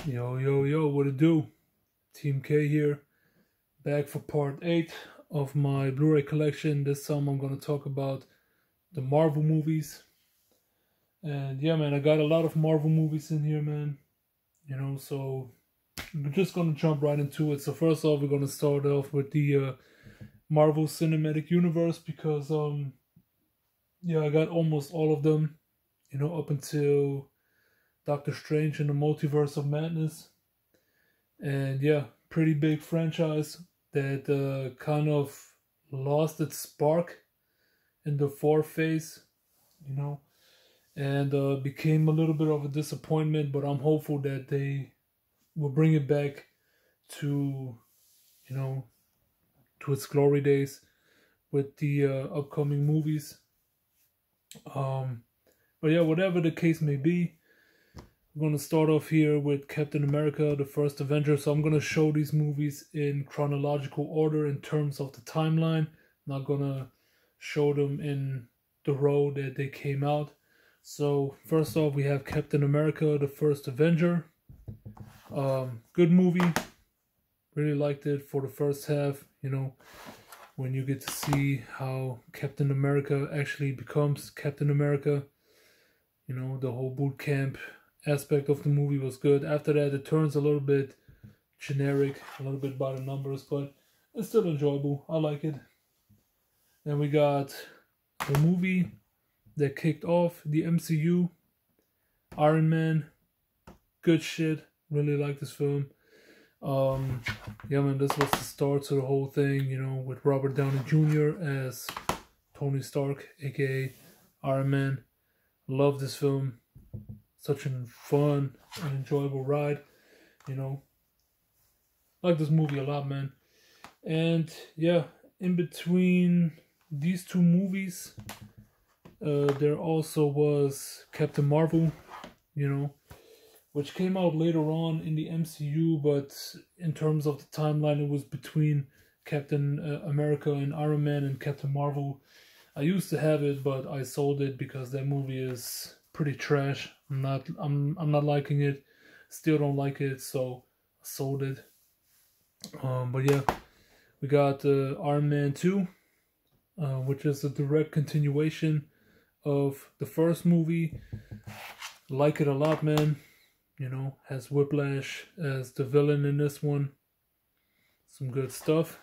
Yo, yo, yo, what it do? Team K here, back for part 8 of my Blu-ray collection. This time I'm going to talk about the Marvel movies. And yeah, man, I got a lot of Marvel movies in here, man. So we're just going to jump right into it. So first off, we're going to start off with the Marvel Cinematic Universe because, I got almost all of them, up until Doctor Strange and the Multiverse of Madness. And yeah, pretty big franchise that kind of lost its spark in the fourth phase, and became a little bit of a disappointment, but I'm hopeful that they will bring it back to, to its glory days with the upcoming movies. But yeah, whatever the case may be, we're going to start off here with Captain America, the First Avenger. So I'm going to show these movies in chronological order in terms of the timeline. I'm not going to show them in the row that they came out. So first off, we have Captain America, the First Avenger. Good movie. Really liked it for the first half, when you get to see how Captain America actually becomes Captain America. The whole boot camp aspect of the movie was good. After that, it turns a little bit generic, a little bit by the numbers, but it's still enjoyable. I like it. Then we got the movie that kicked off the MCU, Iron Man. Good shit. Really like this film. Yeah, man, this was the start to the whole thing, with Robert Downey Jr. as Tony Stark, aka Iron Man. Love this film. Such a fun and enjoyable ride, Like this movie a lot, man. And yeah, in between these two movies, there also was Captain Marvel, which came out later on in the MCU, but in terms of the timeline, it was between Captain America and Iron Man and Captain Marvel. I used to have it, but I sold it because that movie is pretty trash. I'm not liking it. Still don't like it, so I sold it. But yeah, we got Iron Man 2, which is a direct continuation of the first movie. Like it a lot, man. Has Whiplash as the villain in this one. Some good stuff.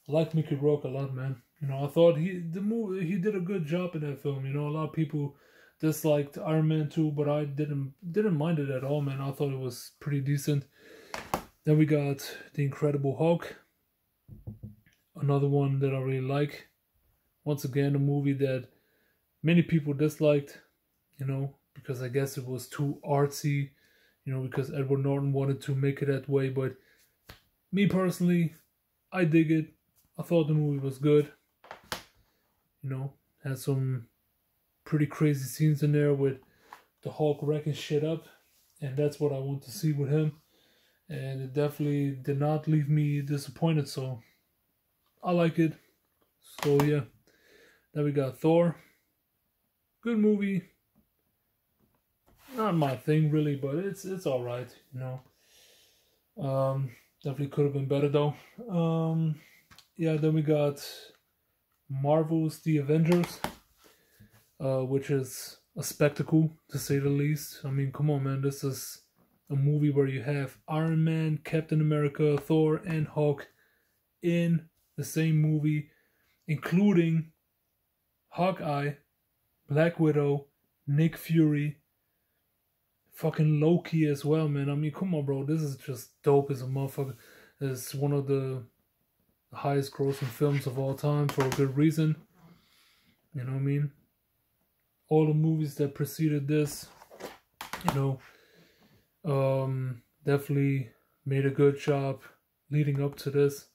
I like Mickey Rourke a lot, man. I thought he did a good job in that film. A lot of people disliked Iron Man 2, but I didn't mind it at all, man. I thought it was pretty decent. Then we got The Incredible Hulk, another one that I really like. Once again, a movie that many people disliked, because I guess it was too artsy, because Edward Norton wanted to make it that way. But me personally, I dig it. I thought the movie was good. Had some pretty crazy scenes in there with the Hulk wrecking shit up, and that's what I want to see with him. And it definitely did not leave me disappointed, so I like it. So yeah, then we got Thor. Good movie. Not my thing really, but it's all right. Definitely could have been better though. Yeah, then we got Marvel's The Avengers, which is a spectacle to say the least. I mean, come on, man. This is a movie where you have Iron Man, Captain America, Thor, and Hulk in the same movie, including Hawkeye, Black Widow, Nick Fury, fucking Loki as well, man. I mean, come on, bro. This is just dope as a motherfucker. It's one of the highest grossing films of all time for a good reason. You know what I mean? All the movies that preceded this, definitely made a good job leading up to this.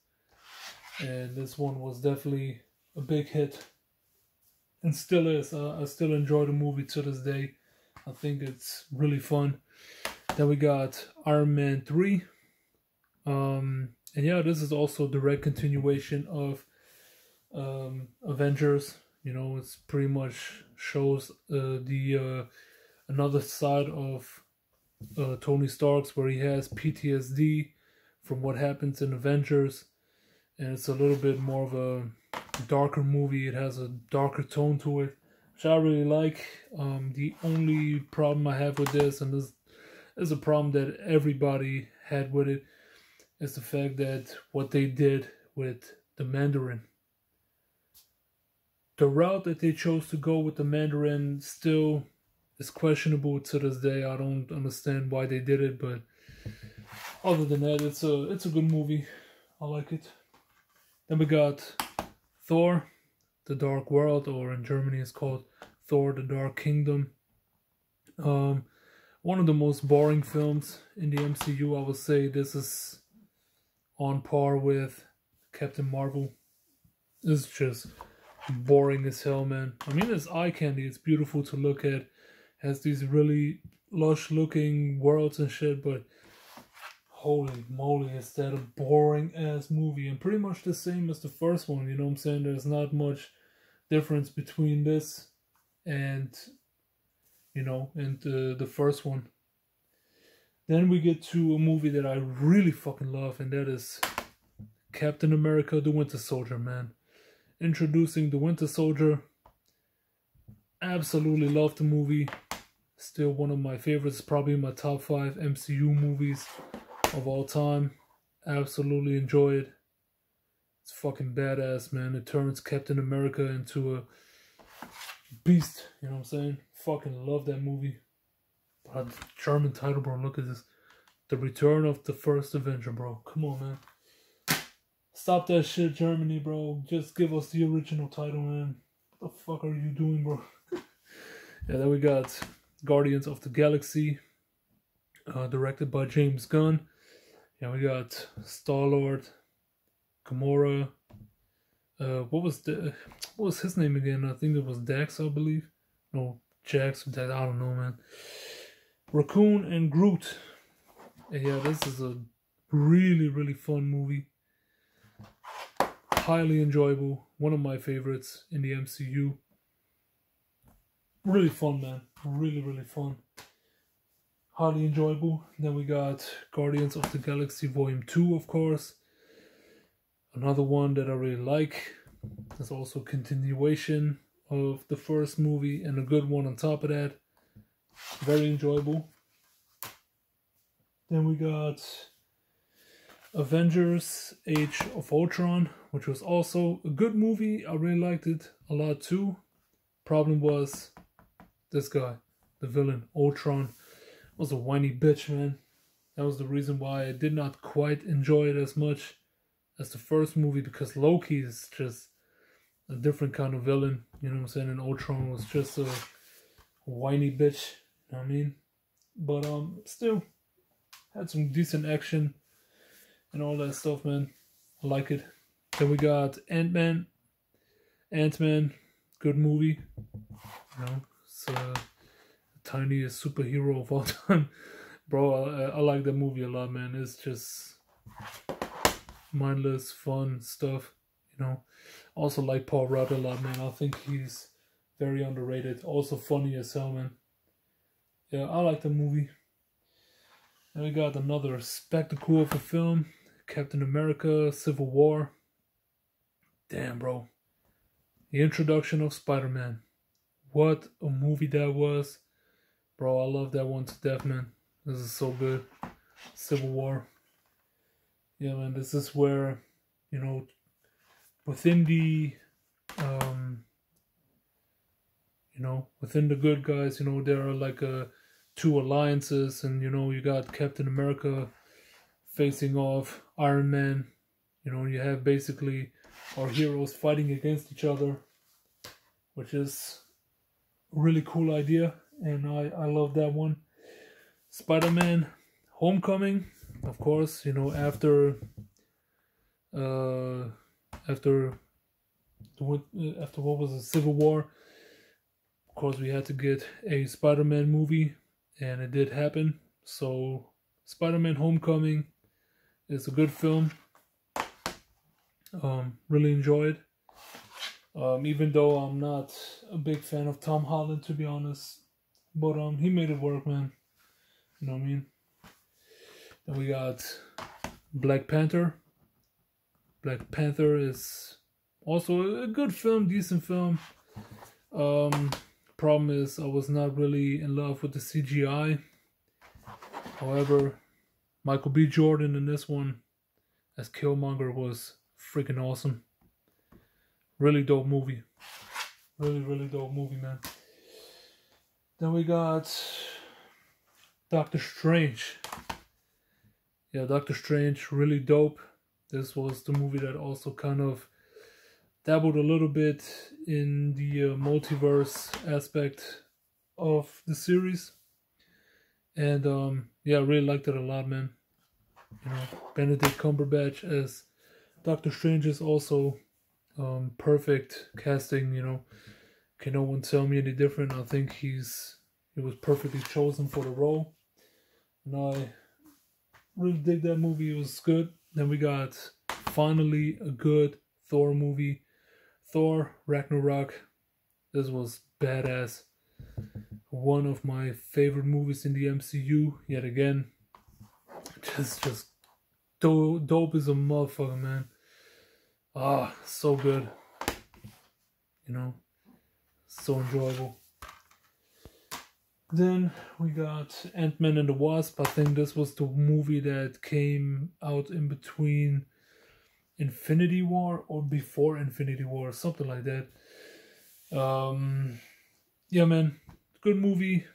And this one was definitely a big hit. And still is. I still enjoy the movie to this day. I think it's really fun. Then we got Iron Man 3. And yeah, this is also a direct continuation of Avengers. It's pretty much shows the another side of Tony Stark's, where he has PTSD from what happens in Avengers, and it's a little bit more of a darker movie. It has a darker tone to it, which I really like. The only problem I have with this, and this is a problem that everybody had with it, is the fact that what they did with the Mandarin. The route that they chose to go with the Mandarin still is questionable to this day. I don't understand why they did it, but other than that, it's a good movie. I like it. Then we got Thor, The Dark World, or in Germany it's called Thor, The Dark Kingdom. One of the most boring films in the MCU. I would say this is on par with Captain Marvel. It's just boring as hell, man. I mean, it's eye candy. It's beautiful to look at. Has these really lush looking worlds and shit, but holy moly, is that a boring ass movie, and pretty much the same as the first one. You know what I'm saying? There's not much difference between this and, you know, and the first one. Then we get to a movie that I really fucking love, and that is Captain America, The Winter Soldier, man. Introducing the Winter Soldier. Absolutely love the movie. Still one of my favorites, probably my top 5 MCU movies of all time. Absolutely enjoy it. It's fucking badass, man. It turns Captain America into a beast. You know what I'm saying? Fucking love that movie. But the German title, bro. Look at this. The Return of the First Avenger, bro. Come on, man. Stop that shit, Germany, bro. Just give us the original title, man. What the fuck are you doing, bro? Yeah, then we got Guardians of the Galaxy, directed by James Gunn. Yeah, we got Star-Lord, Gamora. What was his name again? I think it was Dax, I believe. No, Jax, I don't know, man. Raccoon and Groot. Yeah, this is a really, really fun movie. Highly enjoyable. One of my favorites in the MCU. Really fun, man. Really, really fun. Highly enjoyable. Then we got Guardians of the Galaxy Volume 2, of course. Another one that I really like. There's also a continuation of the first movie and a good one on top of that. Very enjoyable. Then we got Avengers Age of Ultron, which was also a good movie. I really liked it a lot too. Problem was this guy, the villain, Ultron, was a whiny bitch, man. That was the reason why I did not quite enjoy it as much as the first movie, because Loki is just a different kind of villain, you know what I'm saying? And Ultron was just a whiny bitch, you know what I mean? But still had some decent action and all that stuff, man. I like it. Then we got Ant-Man. Ant-Man, good movie. You know, it's the tiniest superhero of all time. Bro, I like that movie a lot, man. It's just mindless, fun stuff, you know. Also like Paul Rudd a lot, man. I think he's very underrated. Also funny as hell, man. Yeah, I like the movie. And we got another spectacle of a film. Captain America, Civil War. Damn, bro. The introduction of Spider-Man. What a movie that was. Bro, I love that one to death, man. This is so good. Civil War. Yeah, man, this is where, you know, within the, you know, within the good guys, you know, there are like two alliances, and, you know, you got Captain America facing off Iron Man. You know, you have basically our heroes fighting against each other, which is a really cool idea, and I love that one. Spider-Man Homecoming, of course, you know, after what was it, Civil War, of course we had to get a Spider-Man movie, and it did happen. So Spider-Man Homecoming is a good film. Really enjoyed. Even though I'm not a big fan of Tom Holland, to be honest, but he made it work, man. You know what I mean? Then we got Black Panther. Black Panther is also a good film, decent film. Problem is I was not really in love with the CGI. However, Michael B. Jordan in this one as Killmonger was freaking awesome. Really dope movie. Really dope movie, man. Then we got Doctor Strange. Yeah, Doctor Strange, really dope. This was the movie that also kind of dabbled a little bit in the multiverse aspect of the series. And yeah, I really liked it a lot, man. You know, Benedict Cumberbatch as Doctor Strange is also perfect casting, you know. Can no one tell me any different? I think he was perfectly chosen for the role. And I really dig that movie. It was good. Then we got finally a good Thor movie. Thor Ragnarok. This was badass. One of my favorite movies in the MCU. Yet again. Just dope as a motherfucker, man. Ah, so good. You know. So enjoyable. Then we got Ant-Man and the Wasp. I think this was the movie that came out in between Infinity War or before Infinity War, something like that. Yeah, man, good movie.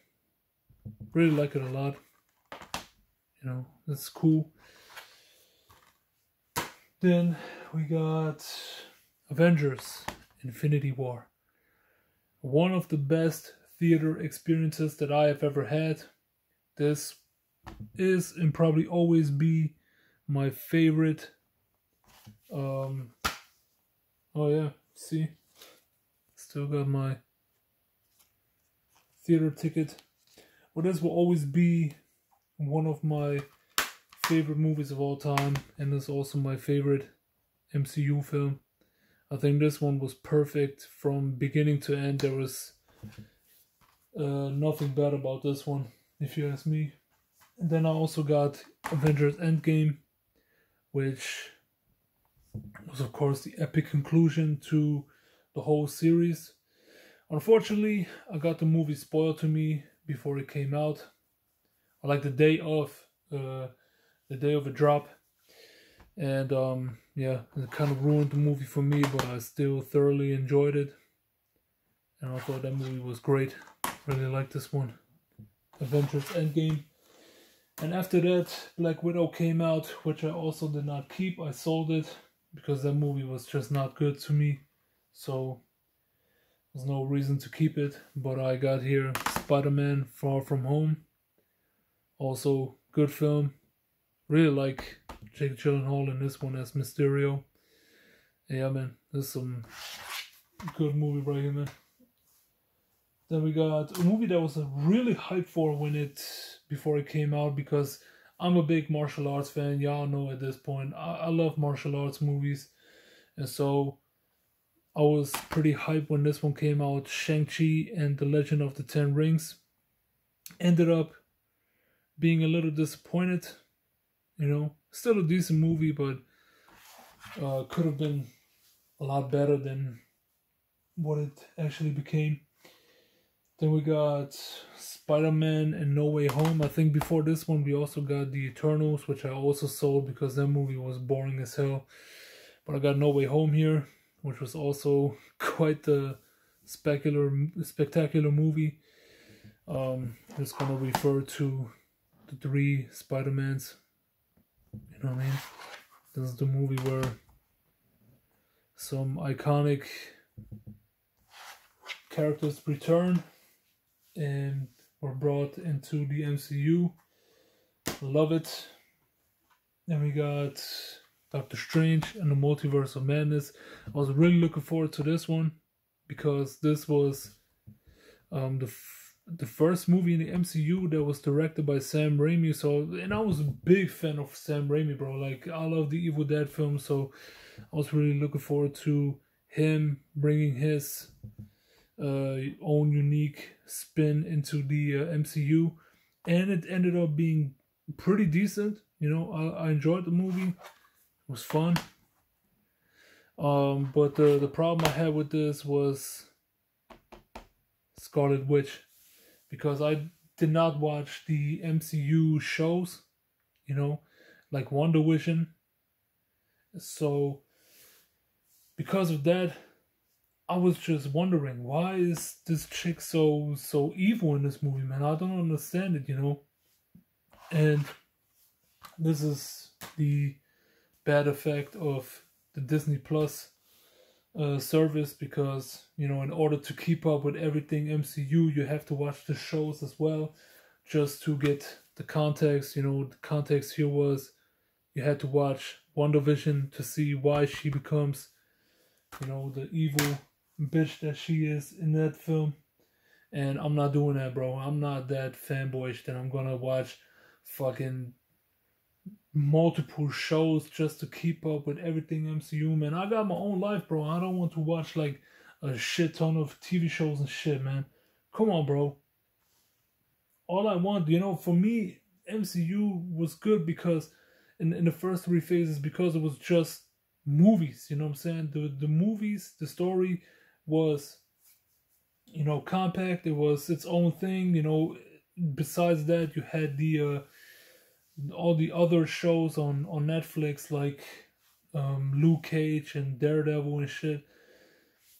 Really like it a lot. You know, it's cool. Then we got Avengers: Infinity War. One of the best theater experiences that I have ever had. This is and probably always be my favorite. Oh yeah, see, still got my theater ticket. Well, this will always be one of my favorite movies of all time, and it's also my favorite MCU film. I think this one was perfect from beginning to end. There was nothing bad about this one, if you ask me. And then I also got Avengers Endgame, which was of course the epic conclusion to the whole series. Unfortunately, I got the movie spoiled to me before it came out. Like the day of a drop. And yeah, it kind of ruined the movie for me, but I still thoroughly enjoyed it. And I thought that movie was great. Really liked this one. Avengers Endgame. And after that, Black Widow came out, which I also did not keep. I sold it because that movie was just not good to me. So there's no reason to keep it. But I got here Spider-Man Far From Home. Also good film. Really like Jake Gyllenhaal in this one as Mysterio. Yeah, man, this is some good movie right here, man. Then we got a movie that was really hyped for before it came out, because I'm a big martial arts fan. Y'all know at this point I love martial arts movies, and so I was pretty hyped when this one came out. Shang-Chi and the Legend of the Ten Rings. Ended up being a little disappointed. You know, still a decent movie, but could have been a lot better than what it actually became. Then we got Spider-Man and No Way Home. I think before this one we also got The Eternals, which I also sold because that movie was boring as hell. But I got No Way Home here, which was also quite the spectacular movie. It's gonna refer to the 3 Spider-Mans. You know what I mean? This is the movie where some iconic characters return and were brought into the MCU. Love it. Then we got Doctor Strange and the Multiverse of Madness. I was really looking forward to this one because this was the first movie in the MCU that was directed by Sam Raimi. So, and I was a big fan of Sam Raimi, bro. Like, I love the Evil Dead films, so I was really looking forward to him bringing his own unique spin into the MCU. and it ended up being pretty decent. You know, I enjoyed the movie. It was fun. But the problem I had with this was Scarlet Witch, because I did not watch the MCU shows, you know, like Wonder Vision. So because of that, I was just wondering, why is this chick so evil in this movie, man? I don't understand it, you know. And this is the bad effect of the Disney Plus service, because, you know, in order to keep up with everything MCU, you have to watch the shows as well, just to get the context. You know, the context here was you had to watch WandaVision to see why she becomes, you know, the evil bitch that she is in that film. And I'm not doing that, bro. I'm not that fanboyish that I'm gonna watch fucking multiple shows just to keep up with everything MCU, man. I got my own life, bro. I don't want to watch like a shit ton of TV shows and shit, man. Come on, bro. All I want, you know, for me, MCU was good because in the first three phases, because it was just movies, you know what I'm saying? The movies, the story was, you know, compact. It was its own thing, you know. Besides that, you had the all the other shows on Netflix, like Luke Cage and Daredevil and shit,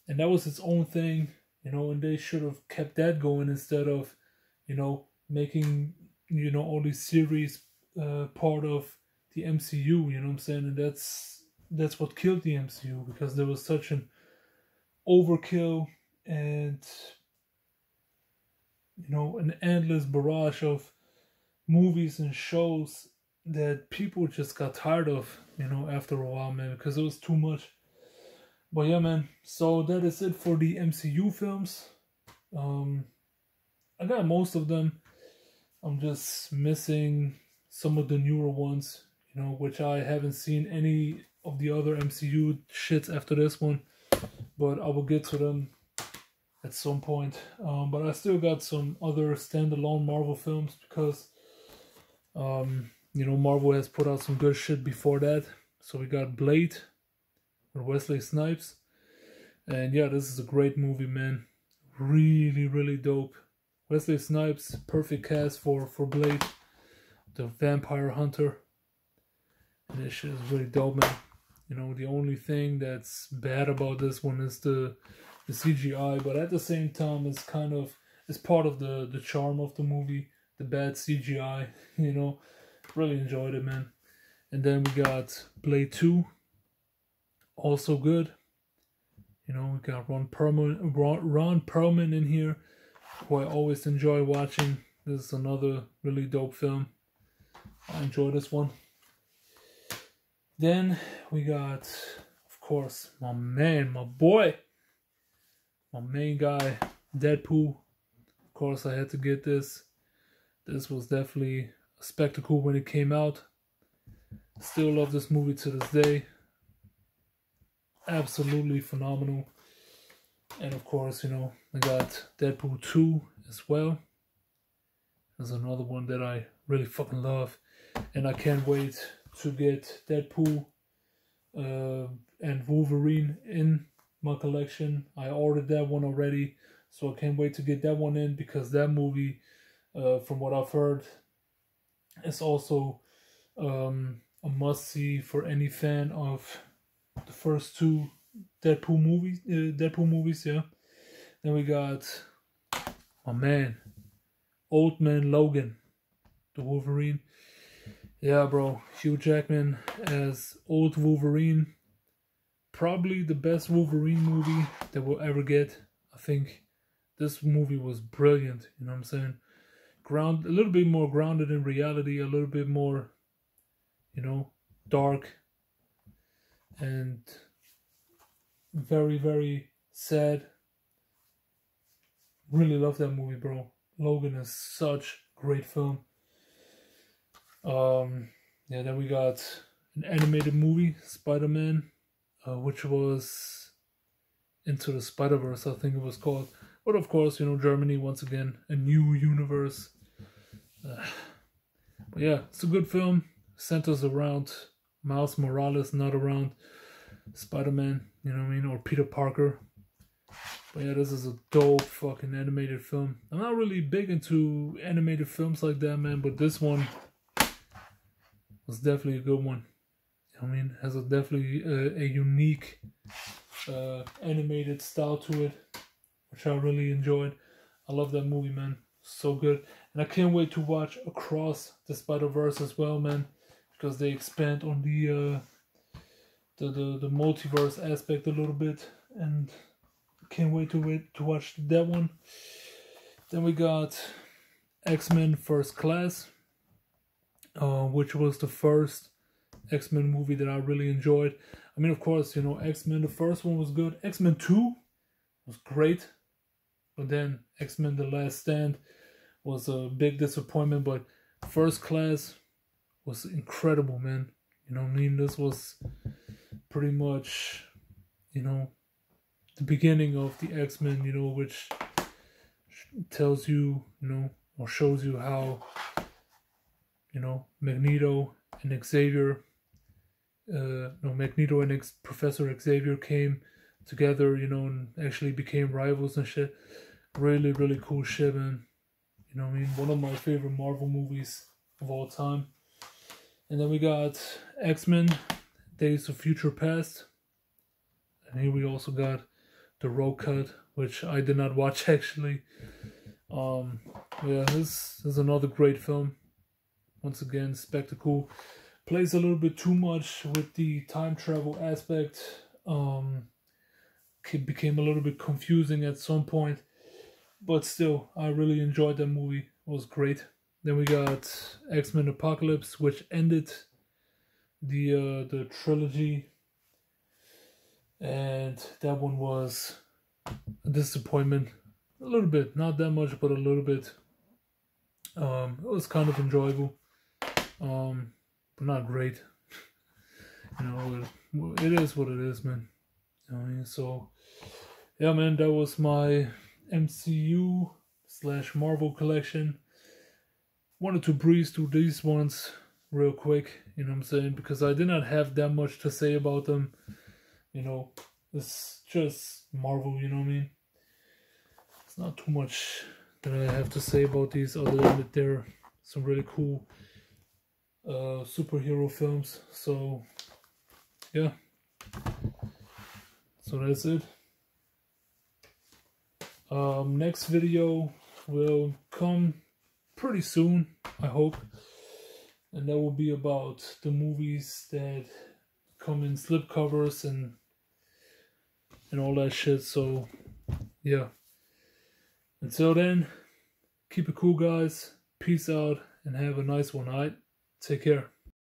and that was its own thing, you know. And they should have kept that going instead of, you know, making, you know, all these series part of the MCU. You know what I'm saying? And that's what killed the MCU, because there was such an overkill and, you know, an endless barrage of movies and shows that people just got tired of, you know, after a while, man, because it was too much. But yeah, man, so that is it for the MCU films. I got most of them. I'm just missing some of the newer ones, you know, which I haven't seen any of the other MCU shits after this one, but I will get to them at some point. But I still got some other standalone Marvel films, because you know, Marvel has put out some good shit before that. So we got Blade with Wesley Snipes. And yeah, this is a great movie, man. Really, really dope. Wesley Snipes, perfect cast for Blade, the vampire hunter. And this shit is really dope, man. You know, the only thing that's bad about this one is the CGI, but at the same time, it's part of the charm of the movie. The bad CGI, you know. Really enjoyed it, man. And then we got Blade 2, also good. You know, we got Ron Perlman in here, who I always enjoy watching. This is another really dope film. I enjoy this one. Then we got, of course, my man, my boy, my main guy, Deadpool. Of course, I had to get this. This was definitely a spectacle when it came out. Still love this movie to this day. Absolutely phenomenal. And of course, you know, I got Deadpool 2 as well. There's another one that I really fucking love. And I can't wait to get Deadpool and Wolverine in my collection. I ordered that one already, so I can't wait to get that one in, because that movie, from what I've heard, is also a must-see for any fan of the first two Deadpool movies, yeah. Then we got my man, Old Man Logan, the Wolverine. Yeah, bro, Hugh Jackman as Old Wolverine. Probably the best Wolverine movie that we'll ever get. I think this movie was brilliant, you know what I'm saying? A little bit more grounded in reality, a little bit more, you know, dark, and very, very sad. Really love that movie, bro. Logan is such a great film. Yeah, then we got an animated movie, Spider-Man, which was Into the Spider-Verse, I think it was called. But of course, you know, Germany, once again, a new universe. But yeah, it's a good film. Centers around Miles Morales, not around Spider-Man, you know what I mean, or Peter Parker. But yeah, this is a dope fucking animated film. I'm not really big into animated films like that, man, but this one was definitely a good one. You know what I mean, has a definitely a unique animated style to it, which I really enjoyed. I love that movie, man. So good. And I can't wait to watch Across the Spider-Verse as well, man, because they expand on the multiverse aspect a little bit, and can't wait to watch that one. Then we got X-Men First Class, which was the first X-Men movie that I really enjoyed. I mean, of course, you know, X-Men, the first one was good. X-Men 2 was great. But then X-Men The Last Stand was a big disappointment. But First Class was incredible, man. You know what I mean? This was pretty much, you know, the beginning of the X-Men, you know, which tells you, you know, or shows you how, you know, Magneto and Xavier, Magneto and Professor Xavier came together, you know, and actually became rivals and shit. Really, really cool shit, man. You know what I mean? One of my favorite Marvel movies of all time. And then we got X-Men Days of Future Past. And here we also got the Road Cut, which I did not watch actually. Yeah, this is another great film. Once again, spectacle. Plays a little bit too much with the time travel aspect. It became a little bit confusing at some point. But still, I really enjoyed that movie. It was great. Then we got X-Men Apocalypse, which ended the trilogy. And that one was a disappointment. A little bit. Not that much, but a little bit. It was kind of enjoyable. But not great. You know, it is what it is, man. You know what I mean? So, yeah, man, that was my MCU / Marvel collection. Wanted to breeze through these ones real quick, you know what I'm saying, because I did not have that much to say about them. You know, it's just Marvel, you know what I mean. It's not too much that I have to say about these, other than that they're some really cool superhero films. So yeah, so that's it. Next video will come pretty soon, I hope, and that will be about the movies that come in slipcovers and all that shit. So yeah, until then, keep it cool, guys. Peace out and have a nice one. Alright, take care.